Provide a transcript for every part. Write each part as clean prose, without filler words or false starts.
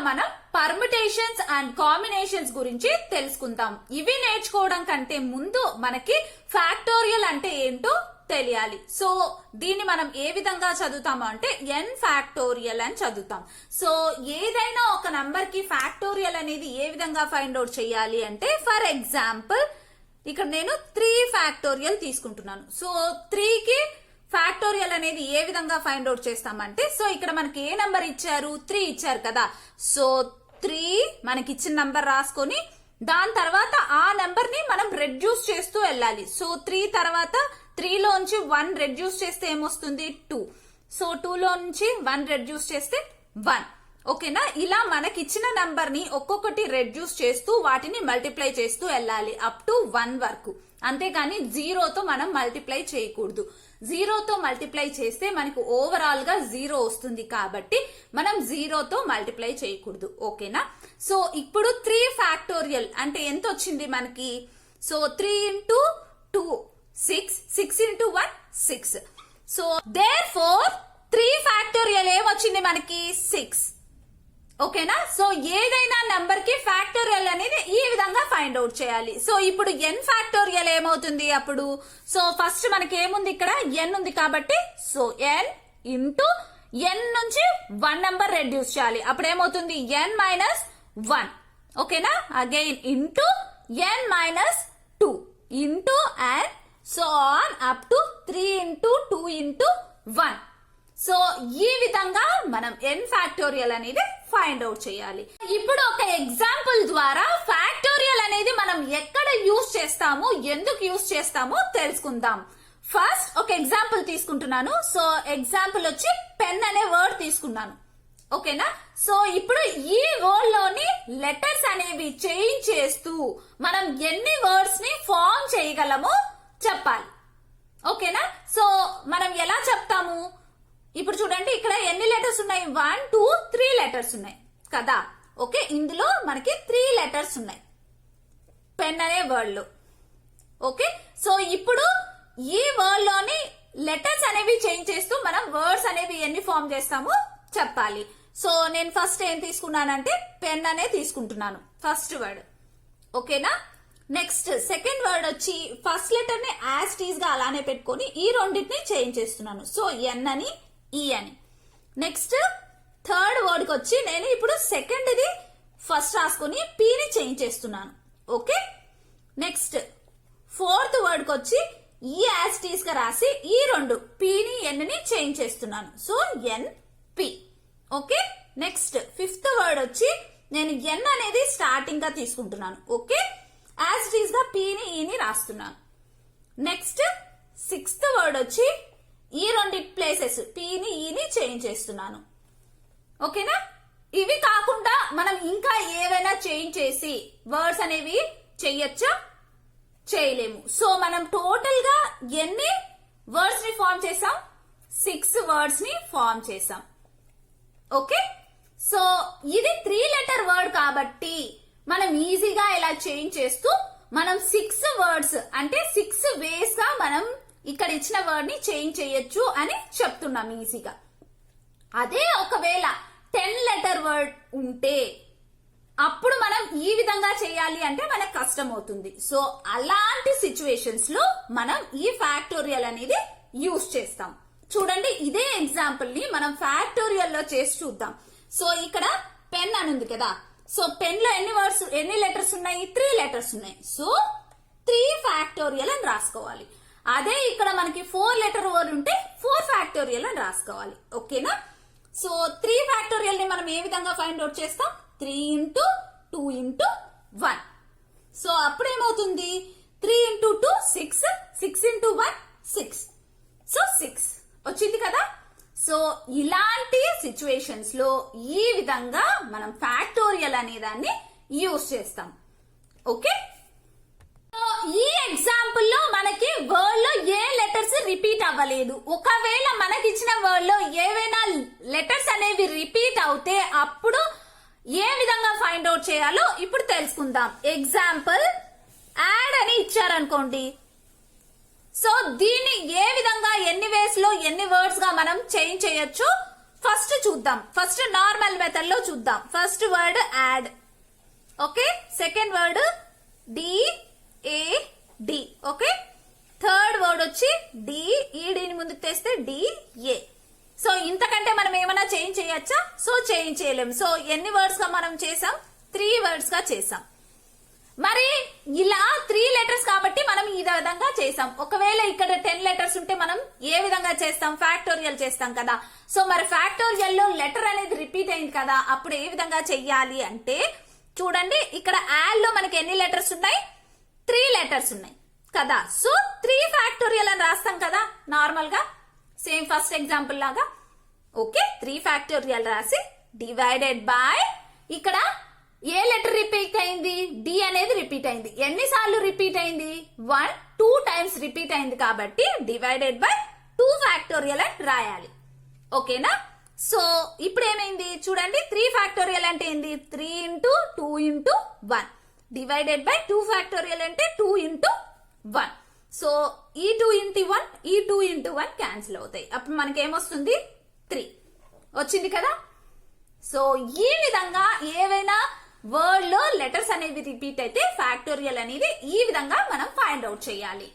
మనం permutations and combinations గురించి తెలుసుకుందాం. ఇవి నేర్చుకోవడం కంటే ముందు మనకి ఫ్యాక్టోరియల్ అంటే ఏంటో తెలియాలి. సో దీన్ని మనం ఏ విధంగా చదువుతాము అంటే n ఫ్యాక్టోరియల్ అని చదువుతాం. సో ఏదైనా ఒక నంబర్ కి ఫ్యాక్టోరియల్ అనేది ఏ విధంగా ఫైండ్ అవుట్ చేయాలి అంటే, ఫర్ ఎగ్జాంపుల్ ఇక్కడ నేను 3 ఫ్యాక్టోరియల్ తీసుకుంటున్నాను. సో 3 కి ఫ్యాక్టోరియల్ అనేది ఏ విధంగా ఫైండ్ అవుట్ చేస్తామంటే, సో ఇక్కడ మనకి ఏ నంబర్ ఇచ్చారు, 3 ఇచ్చారు కదా. సో 3 మనకి ఇచ్చిన నంబర్ రాసుకొని దాని తర్వాత ఆ నంబర్ ని మనం రెడ్యూస్ చేస్తూ వెళ్ళాలి. సో 3 తర్వాత 3 లోంచి 1 రెడ్యూస్ చేస్తే ఏమొస్తుంది, 2. సో 2 లో నుంచి 1 రెడ్యూస్ చేస్తే 1. ఓకేనా? ఇలా మనకి ఇచ్చిన నంబర్ ని ఒక్కొక్కటి రెడ్యూస్ చేస్తూ వాటిని మల్టిప్లై చేస్తూ వెళ్ళాలి అప్ టు 1 వరకు. అంతేగాని 0తో మనం మల్టిప్లై చేయకూడదు. 0తో మల్టిప్లై చేస్తే మనకు ఓవరాల్ గా 0 వస్తుంది కాబట్టి మనం 0తో మల్టిప్లై చేయకూడదు. ఓకేనా? సో ఇప్పుడు 3 ఫ్యాక్టోరియల్ అంటే ఎంత వచ్చింది మనకి, so 3 into 2 6, 6 into 1 6. So therefore 3 factorial ఏమొచ్చింది మనకి, 6. ఓకేనా? సో ఏదైనా నంబర్ కి ఫ్యాక్టోరియల్ అనేది ఈ విధంగా ఫైండ్ అవుట్ చేయాలి. సో ఇప్పుడు n ఫ్యాక్టోరియల్ ఏమవుతుంది అప్పుడు, సో ఫస్ట్ మనకి ఏముంది ఇక్కడ, n ఉంది కాబట్టి సో n ఇంటూ n నుంచి 1 నెంబర్ రెడ్యూస్ చేయాలి. అప్పుడు ఏమవుతుంది, n మైనస్ 1. ఓకేనా? Again into n minus 2 into and so on up to 3 into 2 into 1. So ఈ విధంగా మనం n ఫ్యాక్టోరియల్ అనేది ఫైండ్ అవుట్ చేయాలి. ఇప్పుడు ఒక ఎగ్జాంపుల్ ద్వారా ఫ్యాక్టోరియల్ అనేది మనం ఎక్కడ యూజ్ చేస్తాము, ఎందుకు యూజ్ చేస్తామో తెలుసుకుందాం. ఫస్ట్ ఒక ఎగ్జాంపుల్ తీసుకుంటున్నాను. సో ఎగ్జాంపుల్ వచ్చి పెన్ అనే వర్డ్ తీసుకున్నాను. ఓకేనా? సో ఇప్పుడు ఈ వర్డ్ లోని లెటర్స్ అనేవి చేంజ్ చేస్తూ మనం ఎన్ని వర్డ్స్ ని ఫామ్ చేయగలమో చెప్పాలి. ఓకేనా? సో మనం ఎలా చెప్తాము, ఇప్పుడు చూడండి ఇక్కడ ఎన్ని లెటర్స్ ఉన్నాయి, 1 2 3 లెటర్స్ ఉన్నాయి కదా. ఓకే, ఇందులో మనకి 3 లెటర్స్ ఉన్నాయి పెన్ అనే వర్డ్ లో. ఓకే, సో ఇప్పుడు ఈ వర్డ్ లోని లెటర్స్ అనేవి చేంజ్ చేస్తూ మనం వర్డ్స్ అనేవి ఎన్ని ఫామ్ చేస్తామో చెప్పాలి. సో నేను ఫస్ట్ ఏం తీసుకున్నానంటే పెన్ అనే తీసుకుంటున్నాను, ఫస్ట్ వర్డ్. ఓకేనా? నెక్స్ట్ సెకండ్ వర్డ్ వచ్చి ఫస్ట్ లెటర్ ని యాజ్ టీజ్ గా అలానే పెట్టుకొని ఈ రెండింటిని చేంజ్ చేస్తున్నాను. సో ఎన్ అని ఈ అని. నెక్స్ట్ థర్డ్ వర్డ్ కి వచ్చి నేను ఇప్పుడు సెకండ్ ది ఫస్ట్ రాసుకొని పీని చేంజ్ చేస్తున్నాను. ఓకే, నెక్స్ట్ ఫోర్త్ వర్డ్ కి వచ్చి ఈ యాజ్ టీజ్ గా రాసి ఈ రెండు పీని ఎన్ ని చేంజ్ చేస్తున్నాను. So N P. Okay, next fifth word వచ్చి నేను ఎన్ అనేది స్టార్టింగ్ గా తీసుకుంటున్నాను. ఓకే, యాజ్ ఇట్ ఈస్ గా పీని ఈని రాస్తున్నాను. నెక్స్ట్ సిక్స్త్ వర్డ్ వచ్చి ఈ రెండు ప్లేసెస్ పీని ఈని చేంజ్ చేస్తున్నాను. ఓకేనా? ఇవి కాకుండా మనం ఇంకా ఏవైనా చేంజ్ చేసి వర్డ్స్ అనేవి చెయ్యొచ్చా, చేయలేము. సో మనం టోటల్ గా ఎన్ని వర్డ్స్ ని ఫామ్ చేసాం, 6 వర్డ్స్ ని ఫామ్ చేసాం. ఓకే, సో ఇది 3 లెటర్ వర్డ్ కాబట్టి మనం ఈజీగా ఇలా చేంజ్ చేస్తూ మనం 6 వర్డ్స్ అంటే 6 వేస్ గా మనం ఇక్కడ ఇచ్చిన వర్డ్ ని చేంజ్ చేయొచ్చు అని చెప్తున్నాం ఈజీగా. అదే ఒకవేళ 10 లెటర్ వర్డ్ ఉంటే అప్పుడు మనం ఈ విధంగా చేయాలి అంటే మనకు కష్టం అవుతుంది. సో అలాంటి సిచ్యువేషన్స్ లో మనం ఈ ఫ్యాక్టోరియల్ అనేది యూజ్ చేస్తాం. చూడండి, ఇదే ఎగ్జాంపుల్ ని మనం ఫ్యాక్టోరియల్ లో చేసి చూద్దాం. సో ఇక్కడ పెన్ అని ఉంది కదా. సో పెన్ లో ఎన్ని లెటర్స్ ఉన్నాయి, 3 లెటర్స్ ఉన్నాయి. సో 3 ఫ్యాక్టోరియల్ అని రాసుకోవాలి. అదే ఇక్కడ మనకి 4 లెటర్ వర్డ్ ఉంటే 4 ఫ్యాక్టోరియల్ అని రాసుకోవాలి. ఓకేనా? సో 3 ఫ్యాక్టోరియల్ ని మనం ఏ విధంగా ఫైండ్ అవుట్ చేస్తాం, 3 into 2 into 1. సో అప్పుడు ఏమవుతుంది, 3 into 2 6, 6 into 1 6. సో 6 వచ్చింది కదా. సో ఇలాంటి సిచ్యువేషన్స్ లో ఈ విధంగా మనం ఫ్యాక్టోరియల్ అనే దాన్ని యూజ్ చేస్తాం. ఓకే, ఈ ఎగ్జాంపుల్ లో మనకి వర్డ్ లో ఏ లెటర్స్ రిపీట్ అవ్వలేదు. ఒకవేళ మనకి ఇచ్చిన వర్డ్ లో ఏవైనా లెటర్స్ అనేవి రిపీట్ అవుతే అప్పుడు ఏ విధంగా ఫైండ్ అవుట్ చేయాలో ఇప్పుడు తెలుసుకుందాం. ఎగ్జాంపుల్ యాడ్ అని ఇచ్చారనుకోండి. సో దీన్ని ఏ విధంగా ఎన్ని వేస్ లో ఎన్ని వర్డ్స్ గా మనం చేంజ్ చేయొచ్చు ఫస్ట్ చూద్దాం. ఫస్ట్ నార్మల్ మెథడ్ లో చూద్దాం. First word add, okay. Second word DAD, okay. Third word వచ్చి DEDని ముందుకు తెస్తే DA. సో ఇంతకంటే మనం ఏమైనా చేంజ్ చేయొచ్చా? సో చేంజ్ చేయలేం. సో ఎన్ని వర్డ్స్ గా మనం చేసాం? 3 వర్డ్స్ గా చేసాం. మరి ఇలా 3 లెటర్స్ కాబట్టి మనం ఈ విధంగా చేసాం. ఒకవేళ ఇక్కడ 10 లెటర్స్ ఉంటే మనం ఏ విధంగా చేస్తాం? ఫ్యాక్టోరియల్ చేస్తాం కదా. సో మరి ఫ్యాక్టోరియల్ లో లెటర్ అనేది రిపీట్ అయింది కదా, అప్పుడు ఏ విధంగా చెయ్యాలి అంటే చూడండి, ఇక్కడ యాడ్ లో మనకి ఎన్ని లెటర్స్ ఉన్నాయి? 3 లెటర్స్ ఉన్నాయి కదా. సో 3 ఫ్యాక్టోరియల్ అని రాస్తాం కదా నార్మల్ గా, సేమ్ ఫస్ట్ ఎగ్జాంపుల్ లాగా. ఓకే, 3 ఫ్యాక్టోరియల్ రాసి డివైడెడ్ బై, ఇక్కడ ఏ లెటర్ రిపీట్ అయింది? డి అనేది రిపీట్ అయింది. ఎన్నిసార్లు రిపీట్ అయింది? 1 2 టైమ్స్ రిపీట్ అయింది కాబట్టి డివైడెడ్ బై 2 ఫ్యాక్టోరియల్ అని రాయాలి. ఓకేనా? సో ఇప్పుడు ఏమైంది చూడండి, 3 ఫ్యాక్టోరియల్ అంటే ఏంది? 3 into 2 into 1 divided by 2 factorial అంటే 2 ఇంటూ 1. సో ఈ 2 ఇంటూ 1 ఈ 2 ఇంటూ 1 క్యాన్సిల్ అవుతాయి. అప్పుడు మనకి ఏమొస్తుంది? 3 వచ్చింది కదా. సో ఈ విధంగా ఏవైనా వర్డ్ లో లెటర్స్ అనేవి రిపీట్ అయితే ఫ్యాక్టోరియల్ అనేది ఈ విధంగా మనం ఫైండ్ అవుట్ చేయాలి.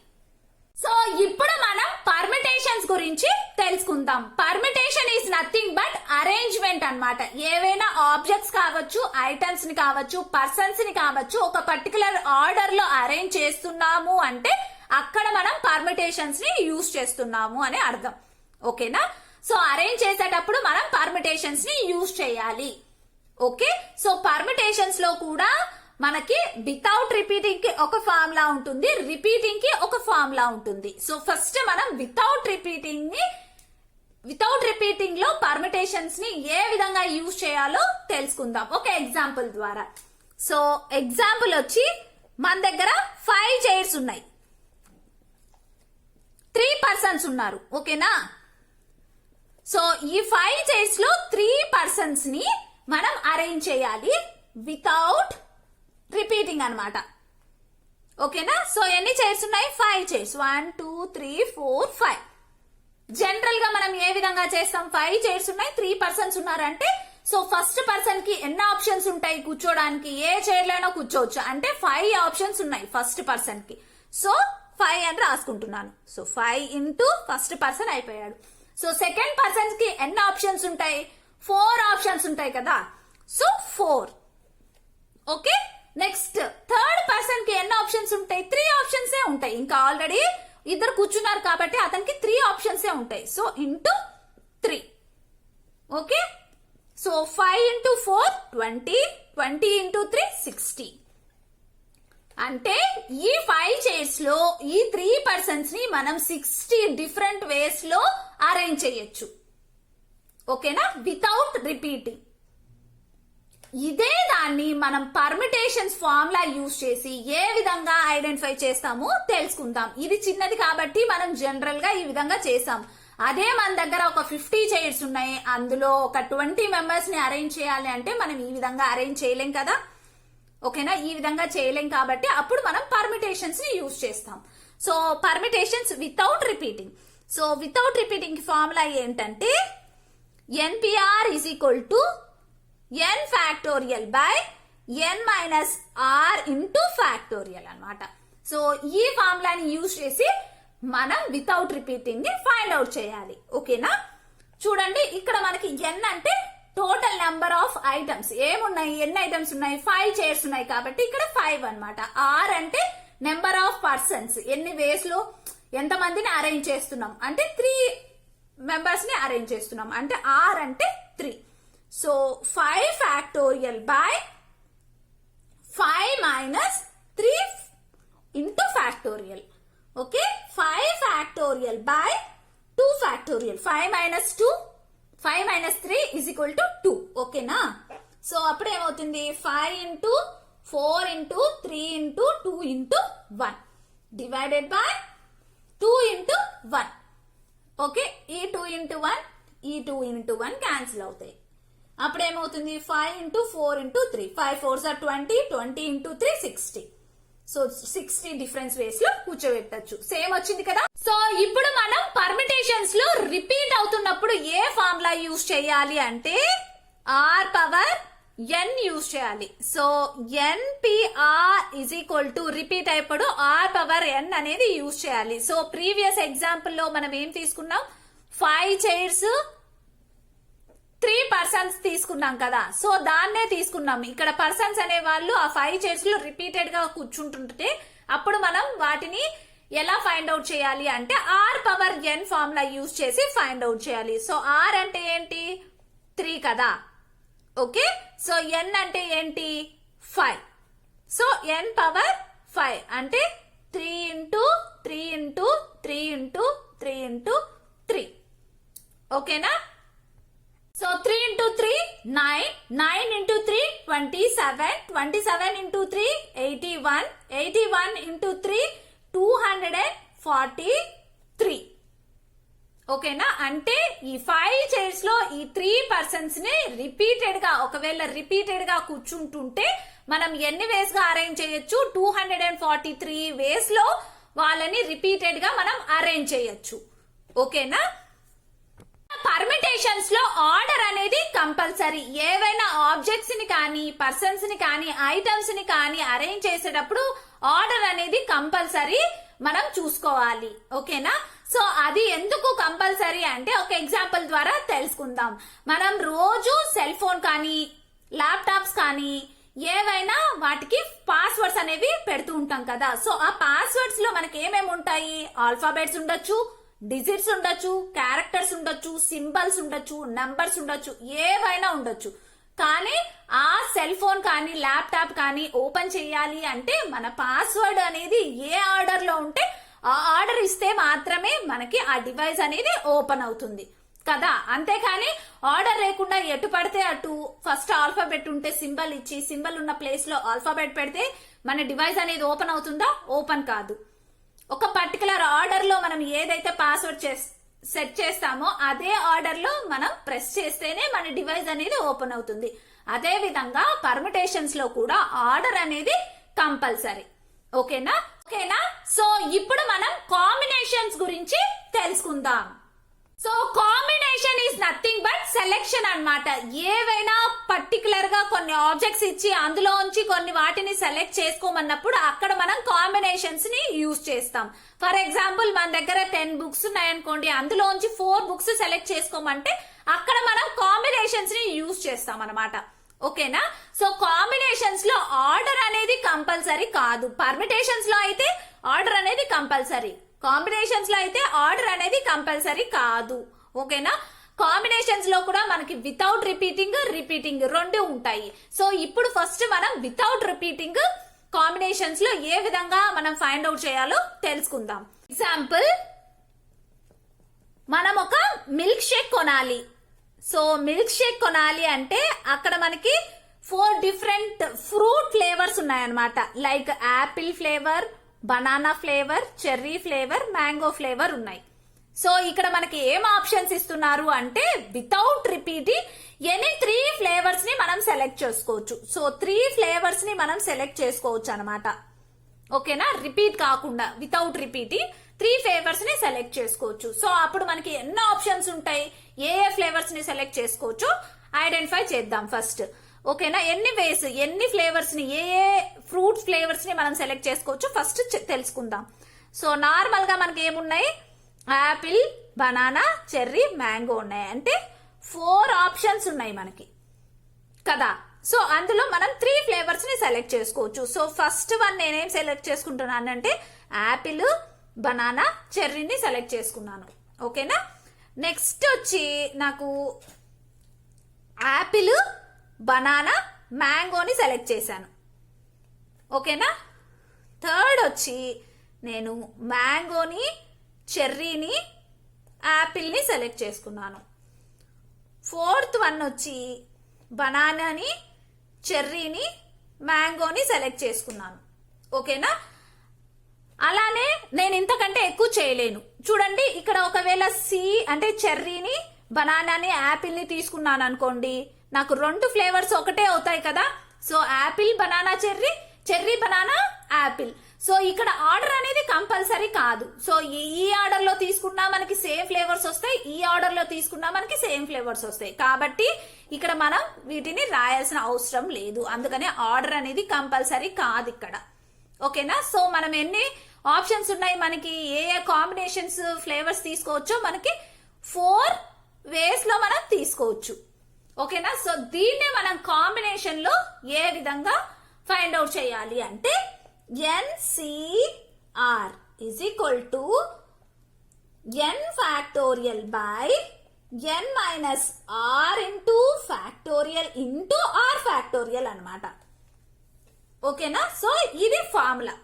సో ఇప్పుడు మనం పర్మిటేషన్స్ గురించి తెలుసుకుందాం. Permutation is nothing but arrangement అన్నమాట. ఏవైనా ఆబ్జెక్ట్స్ కావచ్చు, ఐటమ్స్ ని కావచ్చు, పర్సన్స్ ని కావచ్చు, ఒక పర్టికులర్ ఆర్డర్ లో అరేంజ్ చేస్తున్నాము అంటే అక్కడ మనం పర్మిటేషన్స్ ని యూజ్ చేస్తున్నాము అని అర్థం. ఓకేనా? సో అరేంజ్ చేసేటప్పుడు మనం పర్మిటేషన్స్ ని యూజ్ చేయాలి. ఓకే, సో పర్మిటేషన్స్ లో కూడా మనకి వితౌట్ రిపీటింగ్ కి ఒక ఫార్ములా ఉంటుంది, రిపీటింగ్ కి ఒక ఫార్ములా ఉంటుంది. సో ఫస్ట్ మనం వితౌట్ రిపీటింగ్ లో పర్మిటేషన్స్ ని ఏ విధంగా యూజ్ చేయాలో తెలుసుకుందాం ఒక ఎగ్జాంపుల్ ద్వారా. సో ఎగ్జాంపుల్ వచ్చి మన దగ్గర 5 చైర్స్ ఉన్నాయి, 3 పర్సన్స్ ఉన్నారు. ఓకేనా? సో ఈ 5 చైర్స్ లో 3 పర్సన్స్ ని మనం అరేంజ్ చేయాలి వితౌట్ రిపీటింగ్ అన్నమాట. ఓకేనా? సో ఎన్ని చైర్స్ ఉన్నాయి? 5 చైర్స్. 1 2 3 4 5. జనరల్ గా మనం ఏ విధంగా చేస్తాం? 5 చైర్స్ ఉన్నాయి, 3 పర్సన్స్ ఉన్నారంటే సో ఫస్ట్ పర్సన్ కి ఎన్ని ఆప్షన్స్ ఉంటాయి కూర్చోడానికి? ఏ చైర్ లోనో కూర్చోవచ్చు. అంటే 5 ఆప్షన్స్ ఉన్నాయి ఫస్ట్ పర్సన్ కి. సో 5 అని రాసుకుంటున్నాను. సో 5 ఇంటూ ఫస్ట్ పర్సన్ అయిపోయాడు. సో సెకండ్ పర్సన్ కి ఎన్ని ఆప్షన్స్ ఉంటాయి? 4 ఆప్షన్స్ ఉంటాయి కదా. So 4. Okay, next third person కి ఎన్ని ఆప్షన్స్ ఉంటాయి? 3 ఆప్షన్స్ ఉంటాయి. ఇంకా ఆల్రెడీ ఇద్దరు కూర్చున్నారు కాబట్టి అతనికి 3 ఆప్షన్స్ ఉంటాయి. So into 3. Okay, so 5 into 4 20, 20 into 3 60. అంటే ఈ 5 చైర్స్ లో ఈ 3 పర్సన్స్ ని మనం 60 డిఫరెంట్ వేస్ లో అరేంజ్ చేయొచ్చు. ఓకేనా? Without repeating. ఇదే దాన్ని మనం పర్మిటేషన్స్ ఫార్ములా యూజ్ చేసి ఏ విధంగా ఐడెంటిఫై చేస్తామో తెలుసుకుందాం. ఇది చిన్నది కాబట్టి మనం జనరల్ గా ఈ విధంగా చేసాం. అదే మన దగ్గర ఒక 50 చైర్స్ ఉన్నాయి, అందులో ఒక 20 మెంబర్స్ ని అరేంజ్ చేయాలి అంటే మనం ఈ విధంగా అరేంజ్ చేయలేం కదా. ఓకేనా? ఈ విధంగా చేయలేం కాబట్టి అప్పుడు మనం పర్మిటేషన్స్ ని యూజ్ చేస్తాం. So permutations without repeating. So without repeating formula ఏంటంటే NPR is equal to n factorial by n minus r into factorial అన్నమాట. సో ఈ ఫార్ములాని యూజ్ చేసి మనం వితౌట్ రిపీటింగ్ ని ఫైండ్ అవుట్ చేయాలి. ఓకేనా? చూడండి, ఇక్కడ మనకి n అంటే టోటల్ నెంబర్ ఆఫ్ ఐటమ్స్. ఏమున్నాయి? ఎన్ని ఐటమ్స్ ఉన్నాయి? 5 చైర్స్ ఉన్నాయి కాబట్టి ఇక్కడ 5 అన్నమాట. r అంటే నెంబర్ ఆఫ్ పర్సన్స్, ఎన్ని వేస్ లో ఎంత మందిని అరేంజ్ చేస్తున్నాం అంటే 3 మెంబర్స్ ని అరేంజ్ చేస్తున్నాం అంటే r అంటే 3. So 5 factorial by 5 minus 3 into factorial. Okay, 5 factorial by 2 factorial. 5 minus 2, 5 minus 3 is equal to 2. ఓకేనా? సో అప్పుడు ఏమవుతుంది? 5 into 4 into 3 into 2 into 1 divided by 2 into 1. Okay, ఈ 2 ఇంటూ 1 ఈ 2 ఇంటూ 1 క్యాన్సిల్ అవుతాయి. అప్పుడు ఏమవుతుంది? 5 into 4 into 3. 5 4s are 20, 20 into 3 60. So 60 difference ways లో కూర్చోబెట్టచ్చు. సేమ్ వచ్చింది కదా. సో ఇప్పుడు మనం పర్మిటేషన్స్ లో రిపీట్ అవుతున్నప్పుడు ఏ ఫార్ములా యూజ్ చేయాలి అంటే ఆర్ పవర్ ఎన్ యూజ్ చేయాలి. So NPR is equal to repeat అయినప్పుడు ఆర్ పవర్ ఎన్ అనేది యూజ్ చేయాలి. సో ప్రీవియస్ ఎగ్జాంపుల్ లో మనం ఏం తీసుకున్నాం, 5 చైర్స్ 3 పర్సన్స్ తీసుకున్నాం కదా. సో దాన్నే తీసుకున్నాం. ఇక్కడ పర్సన్స్ అనే వాళ్ళు ఆ 5 చైర్స్ లో రిపీటెడ్ గా కూర్చుంటుంటే అప్పుడు మనం వాటిని ఎలా ఫైండ్ అవుట్ చేయాలి అంటే R power N formula use చేసి ఫైండ్ అవుట్ చేయాలి. సో ఆర్ అంటే ఏంటి, 3 కదా. ఓకే, సో ఎన్ అంటే ఏంటి, 5. సో ఎన్ పవర్ 5 అంటే 3 ఇంటూ 3 ఇంటూ 3 ఇంటూ 3 ఇంటూ 3. ఓకేనా. So 3 into 3 9, 9 into 3 27, 27 into 3 81, 81 into 3 243. ఓకేనా. అంటే ఈ 5 చైర్స్ లో ఈ 3 పర్సన్స్ ని రిపీటెడ్ గా ఒకవేళ రిపీటెడ్ గా కూర్చుంటుంటే మనం ఎన్ని వేస్ గా అరేంజ్ చేయొచ్చు, 243 వేస్ లో వాళ్ళని రిపీటెడ్ గా మనం అరేంజ్ చేయొచ్చు. ఓకేనా. పర్మిటేషన్స్ లో ఆర్డర్ అనేది కంపల్సరీ. ఏవైనా ఆబ్జెక్ట్స్ ని కానీ పర్సన్స్ ని కానీ ఐటమ్స్ ని కానీ అరేంజ్ చేసేటప్పుడు ఆర్డర్ అనేది కంపల్సరీ మనం చూసుకోవాలి. ఓకేనా. సో అది ఎందుకు కంపల్సరీ అంటే ఒక ఎగ్జాంపుల్ ద్వారా తెలుసుకుందాం. మనం రోజు సెల్ ఫోన్ కానీ ల్యాప్టాప్స్ కానీ ఏవైనా వాటికి పాస్వర్డ్స్ అనేవి పెడుతూ ఉంటాం కదా. సో ఆ పాస్వర్డ్స్ లో మనకి ఏమేమి ఉంటాయి, ఆల్ఫాబెట్స్ ఉండొచ్చు, డిజిట్స్ ఉండొచ్చు, క్యారెక్టర్స్ ఉండొచ్చు, సింబల్స్ ఉండొచ్చు, నంబర్స్ ఉండొచ్చు, ఏవైనా ఉండొచ్చు. కానీ ఆ సెల్ ఫోన్ కానీ ల్యాప్టాప్ కానీ ఓపెన్ చేయాలి అంటే మన పాస్వర్డ్ అనేది ఏ ఆర్డర్ లో ఉంటే ఆ ఆర్డర్ ఇస్తే మాత్రమే మనకి ఆ డివైస్ అనేది ఓపెన్ అవుతుంది కదా. అంతేకాని ఆర్డర్ లేకుండా ఎటు పడితే అటు ఫస్ట్ ఆల్ఫాబెట్ ఉంటే సింబల్ ఇచ్చి సింబల్ ఉన్న ప్లేస్ లో ఆల్ఫాబెట్ పెడితే మన డివైస్ అనేది ఓపెన్ అవుతుందా, ఓపెన్ కాదు. ఒక పర్టికులర్ ఆర్డర్ లో మనం ఏదైతే పాస్వర్డ్ సెట్ చేస్తామో అదే ఆర్డర్ లో మనం ప్రెస్ చేస్తేనే మన డివైస్ అనేది ఓపెన్ అవుతుంది. అదే విధంగా పర్మిటేషన్స్ లో కూడా ఆర్డర్ అనేది కంపల్సరీ. ఓకేనా. సో ఇప్పుడు మనం కాంబినేషన్స్ గురించి తెలుసుకుందాం. So combination is nothing but selection అన్నమాట. ఏవైనా పర్టికులర్ గా కొన్ని ఆబ్జెక్ట్స్ ఇచ్చి అందులోంచి కొన్ని వాటిని సెలెక్ట్ చేసుకోమన్నప్పుడు అక్కడ మనం కాంబినేషన్స్ ని యూజ్ చేస్తాం. ఫర్ ఎగ్జాంపుల్ మన దగ్గర 10 బుక్స్ ఉన్నాయనుకోండి, అందులోంచి 4 బుక్స్ సెలెక్ట్ చేసుకోమంటే అక్కడ మనం కాంబినేషన్స్ ని యూజ్ చేస్తాం అన్నమాట. ఓకేనా. సో కాంబినేషన్స్ లో ఆర్డర్ అనేది కంపల్సరీ కాదు. పర్మిటేషన్స్ లో అయితే ఆర్డర్ అనేది కంపల్సరీ, కాంబినేషన్స్ లో అయితే ఆర్డర్ అనేది కంపల్సరీ కాదు. ఓకేనా. కాంబినేషన్స్ లో కూడా మనకి వితౌట్ రిపీటింగ్ రెండు ఉంటాయి. సో ఇప్పుడు ఫస్ట్ మనం వితౌట్ రిపీటింగ్ కాంబినేషన్స్ లో ఏ విధంగా మనం ఫైండ్ అవుట్ చేయాలో తెలుసుకుందాం. ఎగ్జాంపుల్, మనం ఒక మిల్క్ షేక్ కొనాలి. సో మిల్క్ షేక్ కొనాలి అంటే అక్కడ మనకి 4 డిఫరెంట్ ఫ్రూట్ ఫ్లేవర్స్ ఉన్నాయన్నమాట. Like Apple flavour, banana flavour, cherry flavour, mango flavour ఉన్నాయి. సో ఇక్కడ మనకి ఏం ఆప్షన్స్ ఇస్తున్నారు అంటే వితౌట్ రిపీటింగ్ ఎనీ 3 ఫ్లేవర్స్ ని మనం సెలెక్ట్ చేసుకోవచ్చు. సో 3 ఫ్లేవర్స్ ని మనం సెలెక్ట్ చేసుకోవచ్చు అనమాట. ఓకేనా. రిపీట్ కాకుండా వితౌట్ రిపీటింగ్ 3 ఫ్లేవర్స్ ని సెలెక్ట్ చేసుకోవచ్చు. సో అప్పుడు మనకి ఎన్ని ఆప్షన్స్ ఉంటాయి, ఏ ఫ్లేవర్స్ ని సెలెక్ట్ చేసుకోవచ్చు ఐడెంటిఫై చేద్దాం ఫస్ట్. ఓకేనా. ఎన్ని ఫ్లేవర్స్ ని, ఏ ఫ్రూట్ ఫ్లేవర్స్ ని మనం సెలెక్ట్ చేసుకోవచ్చు ఫస్ట్ తెలుసుకుందాం. సో నార్మల్ గా మనకి ఏమున్నాయి, యాపిల్, బనానా, చెర్రీ, మ్యాంగో ఉన్నాయి. అంటే 4 ఆప్షన్స్ ఉన్నాయి మనకి కదా. సో అందులో మనం 3 ఫ్లేవర్స్ ని సెలెక్ట్ చేసుకోవచ్చు. సో ఫస్ట్ వన్ నేనేం సెలెక్ట్ చేసుకుంటున్నానంటే యాపిల్, బనానా, చెర్రీని సెలెక్ట్ చేసుకున్నాను. ఓకేనా. నెక్స్ట్ వచ్చి నాకు యాపిల్, బనానా, మ్యాంగోని సెలెక్ట్ చేశాను. ఓకేనా. థర్డ్ వచ్చి నేను మ్యాంగోని, చెర్రీని, యాపిల్ని సెలెక్ట్ చేసుకున్నాను. ఫోర్త్ వన్ వచ్చి బనానాని, చెర్రీని, మ్యాంగోని సెలెక్ట్ చేసుకున్నాను. ఓకేనా. అలానే నేను ఇంతకంటే ఎక్కువ చేయలేను. చూడండి, ఇక్కడ ఒకవేళ అంటే చెర్రీని, బనానాని, యాపిల్ ని తీసుకున్నాను అనుకోండి, నాకు 2 ఫ్లేవర్స్ ఒకటే అవుతాయి కదా. So Apple, banana, cherry cherry banana Apple. So ఇక్కడ ఆర్డర్ అనేది కంపల్సరీ కాదు. సో ఈ ఆర్డర్ లో తీసుకున్నా మనకి సేమ్ ఫ్లేవర్స్ వస్తాయి, ఈ ఆర్డర్ లో తీసుకున్నా మనకి సేమ్ ఫ్లేవర్స్ వస్తాయి. కాబట్టి ఇక్కడ మనం వీటిని రాయాల్సిన అవసరం లేదు, అందుకనే ఆర్డర్ అనేది కంపల్సరీ కాదు ఇక్కడ. ఓకేనా? సో మనం ఎన్ని ఆప్షన్స్ ఉన్నాయి, మనకి ఏ ఏ కాంబినేషన్స్ ఫ్లేవర్స్ తీసుకోవచ్చో మనకి 4 వేస్ లో మనం తీసుకోవచ్చు. ఓకేనా? సో దీన్నే మనం కాంబినేషన్ లో ఏ విధంగా ఫైండ్ అవుట్ చేయాలి అంటే NCR is equal to n factorial by n minus r into factorial into r factorial అన్నమాట. ఓకేనా? సో ఇది ఫార్ములా.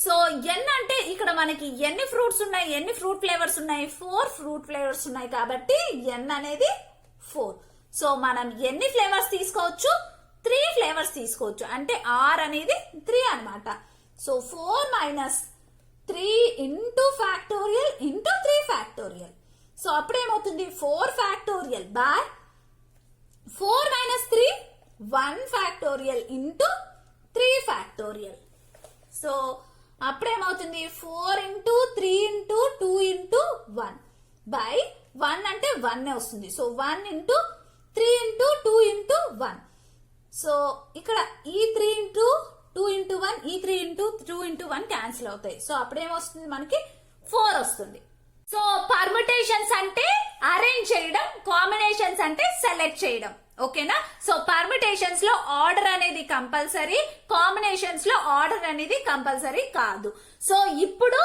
సో n అంటే ఇక్కడ మనకి ఎన్ని ఫ్రూట్స్ ఉన్నాయి, ఎన్ని ఫ్రూట్ ఫ్లేవర్స్ ఉన్నాయి, 4 ఫ్రూట్ ఫ్లేవర్స్ ఉన్నాయి కాబట్టి n అనేది 4. సో మనం ఎన్ని ఫ్లేవర్స్ తీసుకోవచ్చు, 3 ఫ్లేవర్స్ తీసుకోవచ్చు. అంటే r అనేది 3 అన్నమాట. So 4 minus 3 into factorial into 3 factorial. So అప్పుడేమవుతుంది 4 factorial by 4 minus 3 1 factorial into 3 factorial. So అప్పుడేమవుతుంది 4 into 3 into 2 into 1 by 1 అంటే 1 వస్తుంది. So 1 into 3 into 2 into 1. So ఇక్కడ ఈ 3 into 2 into 1, ఈ 3 into 2 into 1 క్యాన్సిల్ అవుతాయి. సో అప్పుడేమొస్తుంది మనకి 4 వస్తుంది. సో పర్ముటేషన్స్ అంటే అరేంజ్ చేయడం, కాంబినేషన్స్ అంటే సెలెక్ట్ చేయడం. ఓకేనా? సో పర్ముటేషన్స్ లో ఆర్డర్ అనేది కంపల్సరీ, కాంబినేషన్స్ లో ఆర్డర్ అనేది కంపల్సరీ కాదు. సో ఇప్పుడు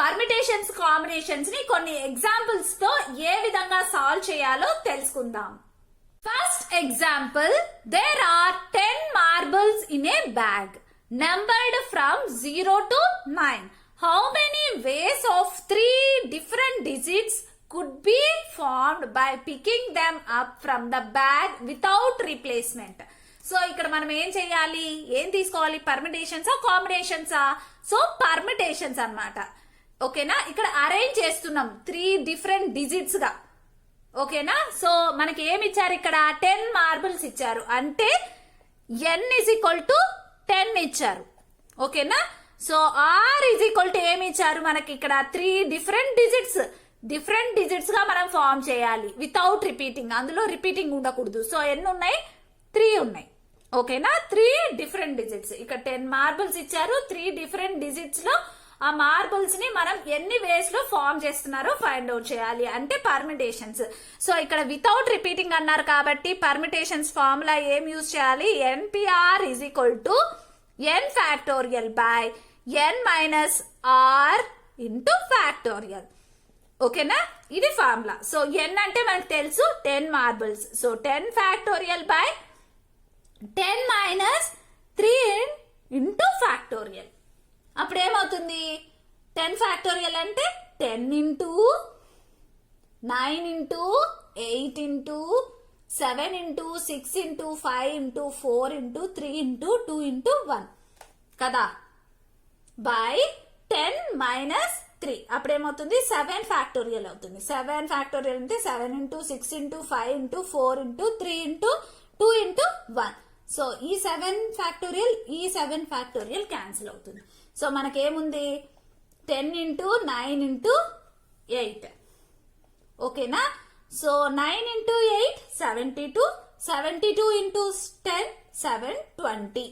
పర్ముటేషన్స్, కాంబినేషన్స్ ని కొన్ని ఎగ్జాంపుల్స్ తో ఏ విధంగా సాల్వ్ చేయాలో తెలుసుకుందాం. First example, there are 10 marbles in a bag, numbered from 0 to 9. How many ways of 3 different digits could be formed by picking them up from the bag without replacement? So ఇక్కడ మనం ఏం చేయాలి, ఏం తీసుకోవాలి, పర్మిటేషన్సా కాంబినేషన్సా? So permutations అన్నమాట. ఓకేనా? ఇక్కడ arrange చేస్తున్నాం 3 డిఫరెంట్ డిజిట్స్ గా. ఓకేనా? సో మనకి ఏమి ఇచ్చారు, ఇక్కడ 10 మార్బుల్స్ ఇచ్చారు, అంటే n is equal to 10 ఇచ్చారు. ఓకేనా? So r is equal to ఏమి ఇచ్చారు మనకి ఇక్కడ 3 డిఫరెంట్ డిజిట్స్ గా మనం ఫార్మ్ చేయాలి వితౌట్ రిపీటింగ్. అందులో రిపీటింగ్ ఉండకూడదు. సో ఎన్ని ఉన్నాయి, 3 ఉన్నాయి. ఓకేనా? 3 డిఫరెంట్ డిజిట్స్. ఇక్కడ 10 మార్బుల్స్ ఇచ్చారు, 3 డిఫరెంట్ డిజిట్స్ లో ఆ మార్బుల్స్ ని మనం ఎన్ని వేస్ లో ఫార్మ్ చేస్తున్నారో ఫైండ్ అవుట్ చేయాలి, అంటే పర్మిటేషన్స్. సో ఇక్కడ వితౌట్ రిపీటింగ్ అన్నారు కాబట్టి పర్మిటేషన్స్ ఫార్ములా ఏం యూజ్ చేయాలి, NPR is equal to n factorial by n minus r into factorial. ఓకేనా? ఇది ఫార్ములా. సో n అంటే మనకు తెలుసు 10 marbles. So 10 factorial by 10 minus 3 into factorial. అప్పుడు ఏమవుతుంది, 10 ఫ్యాక్టోరియల్ అంటే 10 into 9 into 8 into 7 into 6 into 5 into 4 into 3 into 2 into 1 కదా, by 10 minus 3. అప్పుడేమవుతుంది 7 ఫ్యాక్టోరియల్ అవుతుంది. 7 ఫ్యాక్టోరియల్ అంటే 7 into 6 into 5 into 4 into 3 into 2 into 1. So ఈ 7 ఫ్యాక్టోరియల్, ఈ 7 ఫ్యాక్టోరియల్ క్యాన్సిల్ అవుతుంది. సో మనకేముంది 10 into 9 into 8. ఓకేనా? So 9 into 8 72, 72 into 10 720.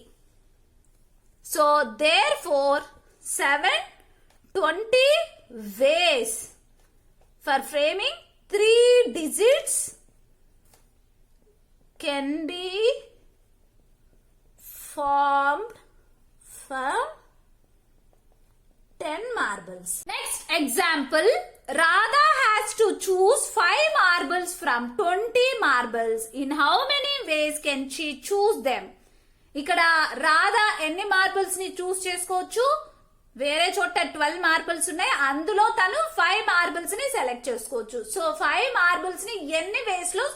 So therefore 720 ways for framing 3 digits can be formed from 10 marbles. Next example, Radha has to choose 5 marbles from 20 marbles. In how many ways can she choose them? ఇక్కడ రాధా ఎన్ని marbles ని చూస్ చేసుకోవచ్చు, వేరే చోట 12 marbles ఉన్నాయి, అందులో తను 5 marbles ని సెలెక్ట్ చేసుకోవచ్చు. సో 5 మార్బుల్స్ ని ఎన్ని వేస్ లో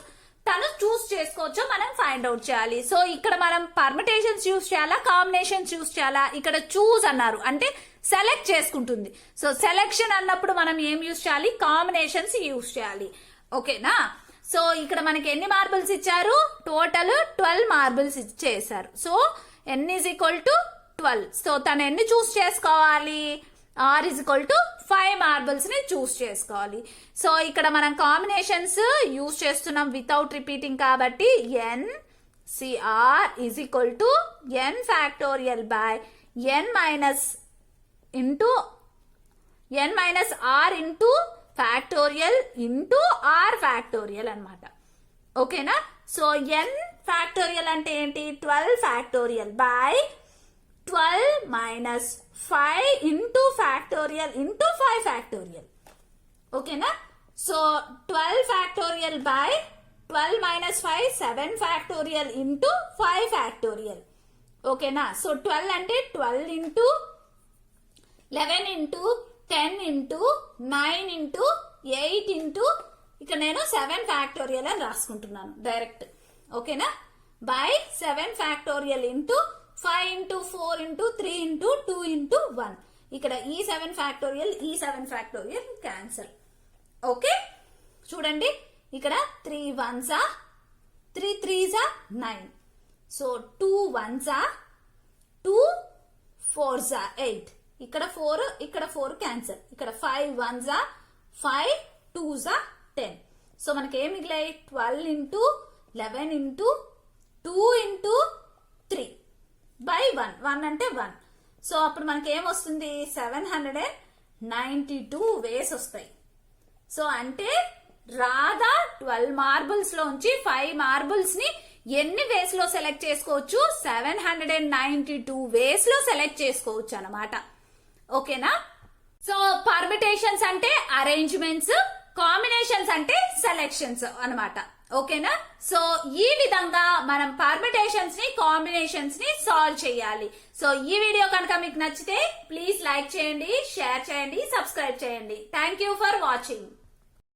తను చూస్ చేసుకోవచ్చో మనం ఫైండ్ అవుట్ చేయాలి. సో ఇక్కడ మనం పర్మిటేషన్స్ యూస్ చేయాలా, కాంబినేషన్స్ యూస్ చేయాలా? ఇక్కడ చూస్ అన్నారు అంటే సెలెక్ట్ చేసుకుంటుంది. సో సెలెక్షన్ అన్నప్పుడు మనం ఏం యూస్ చేయాలి, కాంబినేషన్స్ యూస్ చేయాలి. ఓకేనా? సో ఇక్కడ మనకి ఎన్ని మార్బుల్స్ ఇచ్చారు, టోటల్ 12 మార్బుల్స్ ఇచ్చేసారు. So n is equal to 12. So తను ఎన్ని చూస్ చేసుకోవాలి? R is equal to 5 marbles ని చూస్ చేసుకోవాలి. సో ఇక్కడ మనం కాంబినేషన్స్ యూజ్ చేస్తున్నాం వితౌట్ రిపీటింగ్ కాబట్టి N CR is equal to N factorial by N minus R into factorial into R factorial అనమాట. ఓకేనా? సో ఎన్ ఫ్యాక్టోరియల్ అంటే ఏంటి? 12 factorial by 12 minus 5 into factorial into 5 factorial. ఓకేనా? So 12 factorial by 12 minus 5 7 factorial into 5 factorial. ఓకేనా? So 12 అంటే 12 into 11 into 10 into 9 into 8 into ఇక్కడ నేను 7 factorial అని రాసుకుంటున్నాను డైరెక్ట్. ఓకేనా? By 7 factorial into 5 into 4 into 3 into 2 into 1. ఇక్కడ ఈ 7 ఫ్యాక్టోరియల్ ఈ 7 ఫ్యాక్టోరియల్ క్యాన్సల్. ఓకే, చూడండి ఇక్కడ 3 1s 3 3s 9. So 2 1s 2 4s 8. ఇక్కడ 4 ఇక్కడ 4 క్యాన్సల్. ఇక్కడ 5 1s 5 2s 10. సో మనకి ఏం మిగిలాయి? 12 ఇంటూ 11 ఇంటూ 2 ఇంటూ 3 బై 1. 1 అంటే 1. సో అప్పుడు మనకి ఏమొస్తుంది? 792 వేస్ వస్తాయి. సో అంటే రాధా 12 మార్బుల్స్ లోంచి 5 మార్బుల్స్ ని ఎన్ని వేస్ లో సెలెక్ట్ చేసుకోవచ్చు? 792 వేస్ లో సెలెక్ట్ చేసుకోవచ్చు అన్నమాట. ఓకేనా? సో పర్మిటేషన్స్ అంటే అరేంజ్మెంట్స్, కాంబినేషన్స్ అంటే సెలెక్షన్స్ అన్నమాట. ఓకేనా? సో ఈ విధంగా మనం పర్మిటేషన్స్ ని కాంబినేషన్స్ ని సాల్వ్ చేయాలి. సో ఈ వీడియో కనుక మీకు నచ్చితే ప్లీజ్ లైక్ చేయండి, షేర్ చేయండి, సబ్స్క్రైబ్ చేయండి. Thank you for watching.